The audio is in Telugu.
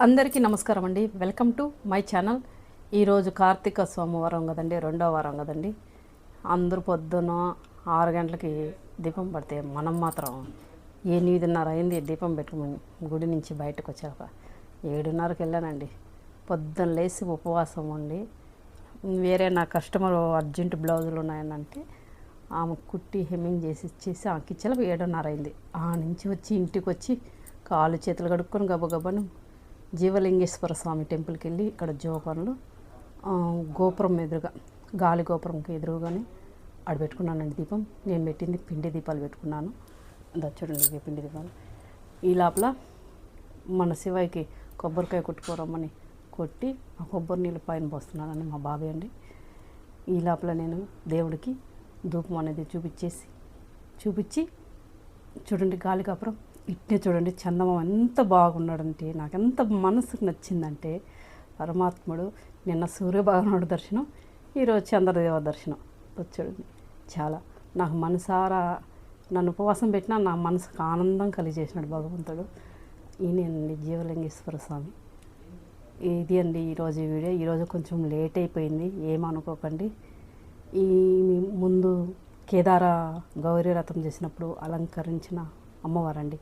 అందరికీ నమస్కారం అండి. Welcome to my channel. ఈరోజు కార్తీక సోమవారం కదండి, రెండో వారం కదండి. అందరూ పొద్దున 6 గంటలకి దీపం పడితే మనం మాత్రం 8:30 అయింది దీపం పెట్టుకుని గుడి నుంచి బయటకు వచ్చాక 7:30కి వెళ్ళానండి. పొద్దున్న లేచి ఉపవాసం ఉండి వేరే నా కస్టమర్ అర్జెంట్ బ్లౌజులు ఉన్నాయనంటే ఆమె కుట్టి హెమ్మింగ్ చేసి ఇచ్చేసి ఆమెకి ఇచ్చేలా 7:30 అయింది. ఆ నుంచి వచ్చి ఇంటికి వచ్చి కాళ్ళు చేతులు కడుక్కొని గబగబను జీవలింగేశ్వర స్వామి టెంపుల్కి వెళ్ళి ఇక్కడ జోపన్లో గోపురం ఎదురుగా గాలి గోపురంకి ఎదురుగానే ఆడ పెట్టుకున్నానండి దీపం. నేను పెట్టింది పిండి దీపాలు పెట్టుకున్నాను. చూడండి ఇవి పిండి దీపాలు. ఈ లోపల మన శివయ్యకి కొబ్బరికాయ కొట్టుకోరమ్మని కొట్టి ఆ కొబ్బరి నీళ్ళు పైన పోస్తున్నానని మా బాబాయ్ అండి. ఈ లోపల నేను దేవుడికి ధూపం అనేది చూపించి చూడండి గాలి గోపురం ఇట్నే చూడండి చందమామ ఎంత బాగున్నాడంటే నాకు ఎంత మనసుకు నచ్చిందంటే పరమాత్ముడు నిన్న సూర్యభగవానుడు దర్శనం, ఈరోజు చంద్రదేవ దర్శనం. చూడండి చాలా నాకు మనసారా నన్ను ఉపవాసం పెట్టినా నా మనసుకు ఆనందం కలిగజేసినాడు భగవంతుడు. ఈయనండి జీవలింగేశ్వర స్వామి. ఇది అండి ఈరోజు వీడియో. ఈరోజు కొంచెం లేట్ అయిపోయింది, ఏమనుకోకండి. ఈ ముందు కేదార గౌరీ రథం చేసినప్పుడు అలంకరించిన అమ్మవారండి.